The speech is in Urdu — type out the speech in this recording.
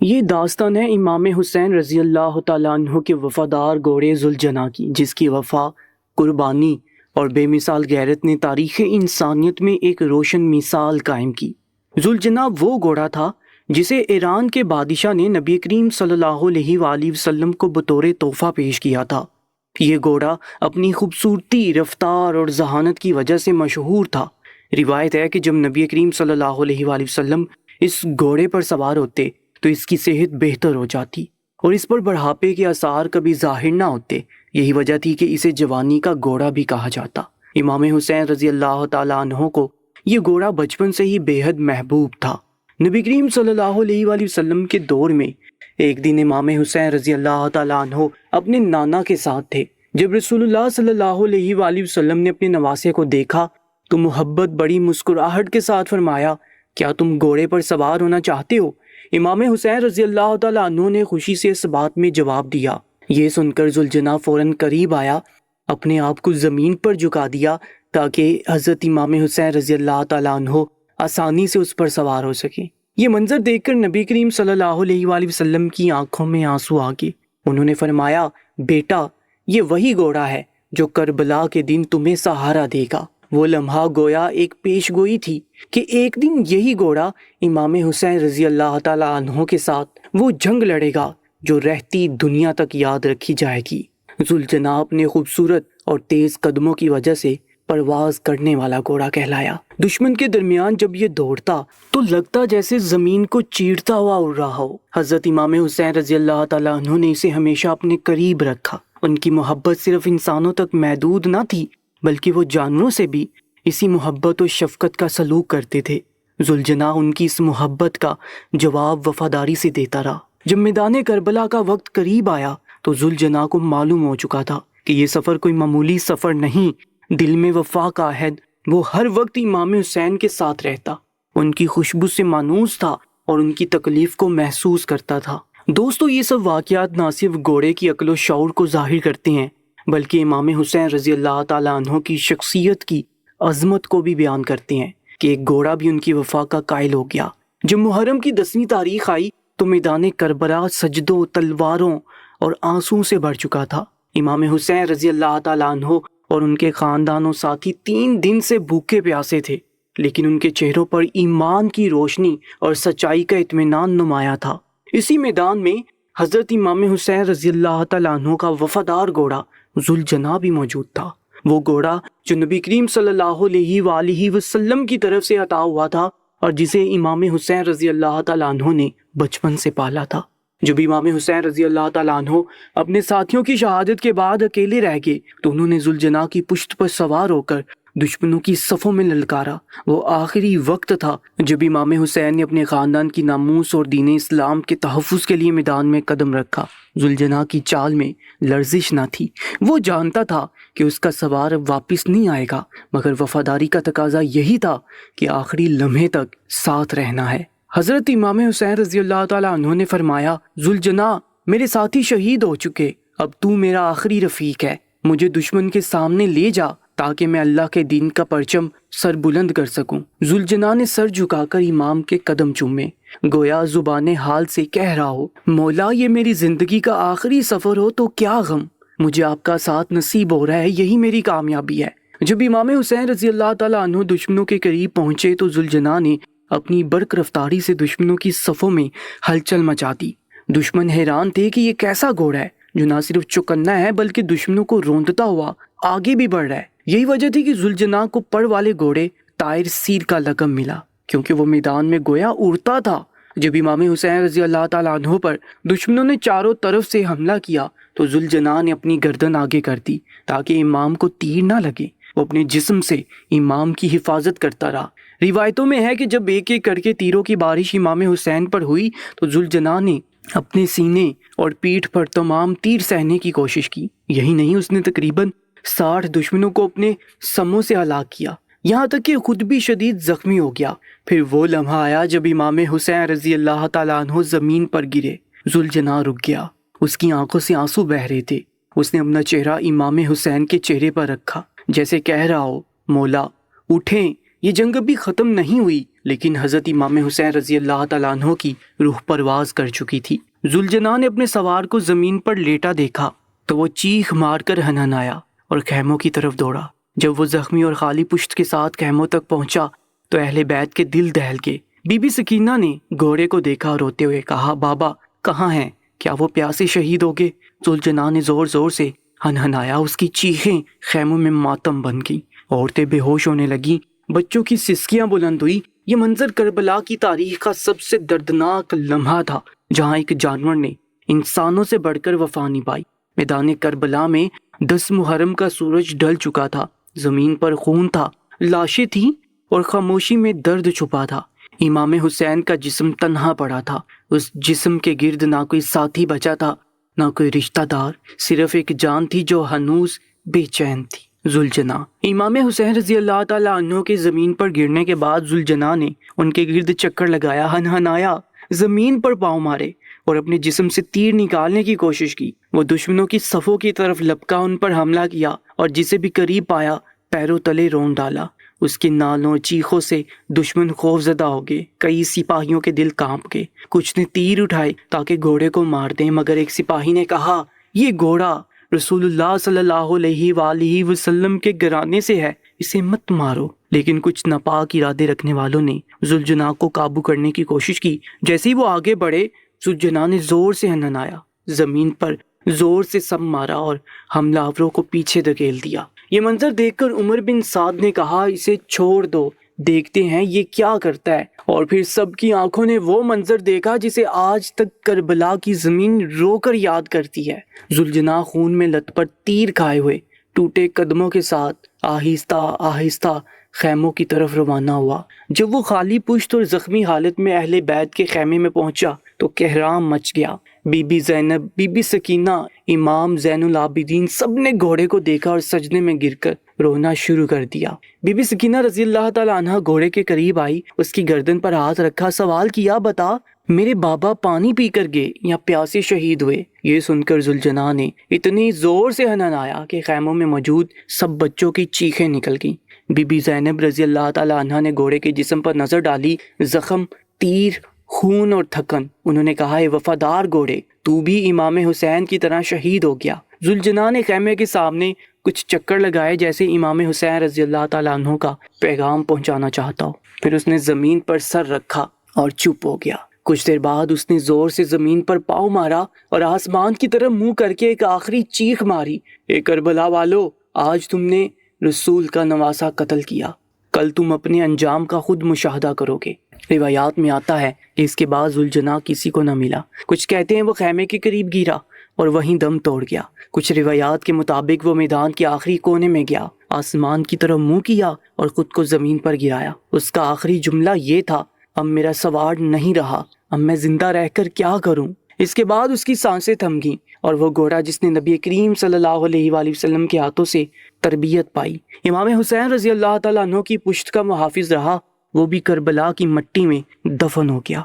یہ داستان ہے امام حسین رضی اللہ تعالیٰ عنہ کے وفادار گھوڑے ذوالجناح کی، جس کی وفا، قربانی اور بے مثال غیرت نے تاریخ انسانیت میں ایک روشن مثال قائم کی۔ ذوالجناح وہ گھوڑا تھا جسے ایران کے بادشاہ نے نبی کریم صلی اللہ علیہ وآلہ وسلم کو بطور تحفہ پیش کیا تھا۔ یہ گھوڑا اپنی خوبصورتی، رفتار اور ذہانت کی وجہ سے مشہور تھا۔ روایت ہے کہ جب نبی کریم صلی اللہ علیہ وآلہ وسلم اس گھوڑے پر سوار ہوتے تو اس کی صحت بہتر ہو جاتی اور اس پر بڑھاپے کے آثار کبھی ظاہر نہ ہوتے۔ یہی وجہ تھی کہ اسے جوانی کا گھوڑا بھی کہا جاتا۔ امام حسین رضی اللہ تعالیٰ عنہ کو یہ گھوڑا بچپن سے ہی بے حد محبوب تھا۔ نبی کریم صلی اللہ علیہ وآلہ وسلم کے دور میں ایک دن امام حسین رضی اللہ تعالیٰ عنہ اپنے نانا کے ساتھ تھے۔ جب رسول اللہ صلی اللہ علیہ وآلہ وسلم نے اپنے نواسے کو دیکھا تو محبت بڑی مسکراہٹ کے ساتھ فرمایا، کیا تم گھوڑے پر سوار ہونا چاہتے ہو؟ امام حسین رضی اللہ تعالیٰ عنہ نے خوشی سے اس بات میں جواب دیا۔ یہ سن کر ذوالجناح فوراً قریب آیا، اپنے آپ کو زمین پر جھکا دیا تاکہ حضرت امام حسین رضی اللہ تعالیٰ عنہ آسانی سے اس پر سوار ہو سکے۔ یہ منظر دیکھ کر نبی کریم صلی اللہ علیہ وآلہ وسلم کی آنکھوں میں آنسو آ گئے۔ انہوں نے فرمایا، بیٹا، یہ وہی گھوڑا ہے جو کربلا کے دن تمہیں سہارا دے گا۔ وہ لمحہ گویا ایک پیش گوئی تھی کہ ایک دن یہی گھوڑا امام حسین رضی اللہ تعالیٰ عنہ کے ساتھ وہ جنگ لڑے گا جو رہتی دنیا تک یاد رکھی جائے گی۔ ذوالجناح اپنے خوبصورت اور تیز قدموں کی وجہ سے پرواز کرنے والا گھوڑا کہلایا۔ دشمن کے درمیان جب یہ دوڑتا تو لگتا جیسے زمین کو چیرتا ہوا اڑ رہا ہو۔ حضرت امام حسین رضی اللہ تعالیٰ عنہ نے اسے ہمیشہ اپنے قریب رکھا۔ ان کی محبت صرف انسانوں تک محدود نہ تھی بلکہ وہ جانوروں سے بھی اسی محبت و شفقت کا سلوک کرتے تھے۔ ذوالجناح ان کی اس محبت کا جواب وفاداری سے دیتا رہا۔ جب میدان کربلا کا وقت قریب آیا تو ذوالجناح کو معلوم ہو چکا تھا کہ یہ سفر کوئی معمولی سفر نہیں، دل میں وفا کا عہد۔ وہ ہر وقت امام حسین کے ساتھ رہتا، ان کی خوشبو سے مانوس تھا اور ان کی تکلیف کو محسوس کرتا تھا۔ دوستو، یہ سب واقعات نہ صرف گھوڑے کی عقل و شعور کو ظاہر کرتے ہیں بلکہ امام حسین رضی اللہ تعالیٰ عنہ کی شخصیت کی عظمت کو بھی بیان کرتے ہیں کہ ایک گھوڑا بھی ان کی وفا کا قائل ہو گیا۔ جب محرم کی 10ویں تاریخ آئی تو میدان کربلا سجدوں، تلواروں اور آنسوؤں سے بھر چکا تھا۔ امام حسین رضی اللہ تعالیٰ عنہ اور ان کے خاندان و ساتھی 3 دن سے بھوکے پیاسے تھے، لیکن ان کے چہروں پر ایمان کی روشنی اور سچائی کا اطمینان نمایاں تھا۔ اسی میدان میں حضرت امام حسین رضی اللہ تعالیٰ عنہ کا وفادار گھوڑا ذوالجناح بھی موجود تھا۔ وہ گھوڑا جو نبی کریم صلی اللہ علیہ وآلہ وسلم کی طرف سے عطا ہوا تھا اور جسے امام حسین رضی اللہ تعالیٰ عنہ نے بچپن سے پالا تھا۔ جب امام حسین رضی اللہ تعالیٰ عنہ اپنے ساتھیوں کی شہادت کے بعد اکیلے رہ گئے تو انہوں نے ذوالجناح کی پشت پر سوار ہو کر دشمنوں کی صفوں میں للکارا۔ وہ آخری وقت تھا جب امام حسین نے اپنے خاندان کی ناموس اور دین اسلام کے تحفظ کے لیے میدان میں قدم رکھا۔ ذوالجناح کی چال میں لرزش نہ تھی۔ وہ جانتا تھا کہ اس کا سوار اب واپس نہیں آئے گا، مگر وفاداری کا تقاضا یہی تھا کہ آخری لمحے تک ساتھ رہنا ہے۔ حضرت امام حسین رضی اللہ تعالیٰ عنہ نے فرمایا، ذوالجناح، میرے ساتھی شہید ہو چکے، اب تو میرا آخری رفیق ہے۔ مجھے دشمن کے سامنے لے جا تاکہ میں اللہ کے دین کا پرچم سر بلند کر سکوں۔ ذوالجناح نے سر جھکا کر امام کے قدم چومے، گویا زبان حال سے کہہ رہا ہو، مولا، یہ میری زندگی کا آخری سفر ہو تو کیا غم، مجھے آپ کا ساتھ نصیب ہو رہا ہے، یہی میری کامیابی ہے۔ جب امام حسین رضی اللہ تعالیٰ عنہ دشمنوں کے قریب پہنچے تو ذوالجناح نے اپنی برق رفتاری سے دشمنوں کی صفوں میں ہلچل مچا دی۔ دشمن حیران تھے کہ یہ کیسا گھوڑا ہے جو نہ صرف چوکنا ہے بلکہ دشمنوں کو روندتا ہوا آگے بھی بڑھ رہا ہے۔ یہی وجہ تھی کہ ذوالجناح کو پڑ والے گھوڑے طائر سیر کا لقب ملا، کیونکہ وہ میدان میں گویا اڑتا تھا۔ جب امام حسین رضی اللہ تعالیٰ عنہ پر دشمنوں نے چاروں طرف سے حملہ کیا تو ذوالجناح نے اپنی گردن آگے کر دی تاکہ امام کو تیر نہ لگے۔ وہ اپنے جسم سے امام کی حفاظت کرتا رہا۔ روایتوں میں ہے کہ جب ایک ایک کر کے تیروں کی بارش امام حسین پر ہوئی تو ذوالجناح نے اپنے سینے اور پیٹھ پر تمام تیر سہنے کی کوشش کی۔ یہی نہیں، اس نے تقریباً 60 دشمنوں کو اپنے سموں سے ہلاک کیا، یہاں تک کہ خود بھی شدید زخمی ہو گیا۔ پھر وہ لمحہ آیا جب امام حسین رضی اللہ تعالیٰ عنہ زمین پر گرے۔ ذوالجناح رک گیا، اس کی آنکھوں سے آنسو بہہ رہے تھے۔ اس نے اپنا چہرہ امام حسین کے چہرے پر رکھا، جیسے کہہ رہا ہو، مولا، اٹھیں، یہ جنگ ابھی ختم نہیں ہوئی، لیکن حضرت امام حسین رضی اللہ تعالیٰ عنہ کی روح پرواز کر چکی تھی۔ ذوالجناح نے اپنے سوار کو زمین پر لیٹا دیکھا تو وہ چیخ مار کر ہنہنایا اور خیموں کی طرف دوڑا۔ جب وہ زخمی اور خالی پشت کے ساتھ خیموں تک پہنچا تو اہل بیت کے دل دہل گئے۔ بی بی سکینہ نے گھوڑے کو دیکھا اور روتے ہوئے کہا، بابا کہاں ہیں؟ کیا وہ پیاسے شہید ہو گئے؟ ذوالجناح نے زور زور سے ہنہنایا۔ اس کی چیخیں خیموں میں ماتم بن گئیں، عورتیں بے ہوش ہونے لگیں، بچوں کی سسکیاں بلند ہوئی۔ یہ منظر کربلا کی تاریخ کا سب سے دردناک لمحہ تھا، جہاں ایک جانور نے انسانوں سے بڑھ کر وفا نبھائی۔ میدان کربلا میں 10 محرم کا سورج ڈھل چکا تھا، زمین پر خون تھا، لاشیں تھیں اور خاموشی میں درد چھپا تھا۔ امام حسین کا جسم تنہا پڑا تھا، اس جسم کے گرد نہ کوئی ساتھی بچا تھا، نہ کوئی رشتہ دار، صرف ایک جان تھی جو ہنوز بے چین تھی، ذوالجناح۔ امام حسین رضی اللہ تعالیٰ عنہ کے زمین پر گرنے کے بعد ذوالجناح نے ان کے گرد چکر لگایا، ہنہنایا، زمین پر پاؤں مارے اور اپنے جسم سے تیر نکالنے کی کوشش کی۔ وہ دشمنوں کی صفوں کی طرف لپکا، ان پر حملہ کیا اور جسے بھی قریب پایا پیروں تلے رون ڈالا۔ اس کی نالوں چیخوں سے دشمن خوف زدہ ہو گئے، کئی سپاہیوں کے دل کانپ گئے، کچھ نے تیر اٹھائے تاکہ گھوڑے کو مار دیں، مگر ایک سپاہی نے کہا، یہ گھوڑا رسول اللہ صلی اللہ علیہ وآلہ وسلم کے گھرانے سے ہے، اسے مت مارو۔ لیکن کچھ ناپاک ارادے رکھنے والوں نے ذوالجناح کو قابو کرنے کی کوشش کی۔ جیسے ہی وہ آگے بڑھے، ذوالجناح نے زور سے ہنہنایا، زمین پر زور سے سم مارا اور حملہ آوروں کو پیچھے دھکیل دیا۔ یہ منظر دیکھ کر عمر بن سعد نے کہا، اسے چھوڑ دو، دیکھتے ہیں یہ کیا کرتا ہے۔ اور پھر سب کی آنکھوں نے وہ منظر دیکھا جسے آج تک کربلا کی زمین رو کر یاد کرتی ہے۔ ذوالجناح خون میں لت پت تیر کھائے ہوئے ٹوٹے قدموں کے ساتھ آہستہ آہستہ خیموں کی طرف روانہ ہوا۔ جب وہ خالی پشت اور زخمی حالت میں اہل بیت کے خیمے میں پہنچا تو کہرام مچ گیا۔ بی بی زینب، بی بی سکینہ، امام زین العابدین، سب نے گھوڑے کو دیکھا اور سجدے میں گر کر رونا شروع کر دیا۔ بی بی سکینہ رضی اللہ تعالیٰ عنہا گھوڑے کے قریب آئی، اس کی گردن پر ہاتھ رکھا، سوال کیا، بتا میرے بابا پانی پی کر گئے یا پیاسے شہید ہوئے؟ یہ سن کر ذوالجناح نے اتنی زور سے ہنہنایا کہ خیموں میں موجود سب بچوں کی چیخیں نکل گئیں۔ بی بی زینب رضی اللہ تعالیٰ عنہا نے گھوڑے کے جسم پر نظر ڈالی، زخم، تیر، خون اور تھکن۔ انہوں نے کہا، اے وفادار گھوڑے، تو بھی امام حسین کی طرح شہید ہو گیا۔ ذوالجناح نے خیمے کے سامنے کچھ چکر لگائے جیسے امام حسین رضی اللہ تعالیٰ عنہ کا پیغام پہنچانا چاہتا ہو، پھر اس نے زمین پر سر رکھا اور چپ ہو گیا۔ کچھ دیر بعد اس نے زور سے زمین پر پاؤں مارا اور آسمان کی طرف منہ کر کے ایک آخری چیخ ماری، اے کربلا والو، آج تم نے رسول کا نواسہ قتل کیا، کل تم اپنے انجام کا خود مشاہدہ کرو گے۔ روایات میں آتا ہے کہ اس کے بعد ذوالجناح کسی کو نہ ملا۔ کچھ کہتے ہیں وہ خیمے کے قریب گرا اور وہیں دم توڑ گیا۔ کچھ روایات کے مطابق وہ میدان کے آخری کونے میں گیا، آسمان کی طرف منہ کیا اور خود کو زمین پر گرایا۔ اس کا آخری جملہ یہ تھا، اب میرا سوار نہیں رہا، اب میں زندہ رہ کر کیا کروں؟ اس کے بعد اس کی سانسیں تھم گئیں اور وہ گھوڑا جس نے نبی کریم صلی اللہ علیہ وآلہ وسلم کے ہاتھوں سے تربیت پائی، امام حسین رضی اللہ تعالیٰ عنہ کی پشت کا محافظ رہا، وہ بھی کربلا کی مٹی میں دفن ہو گیا۔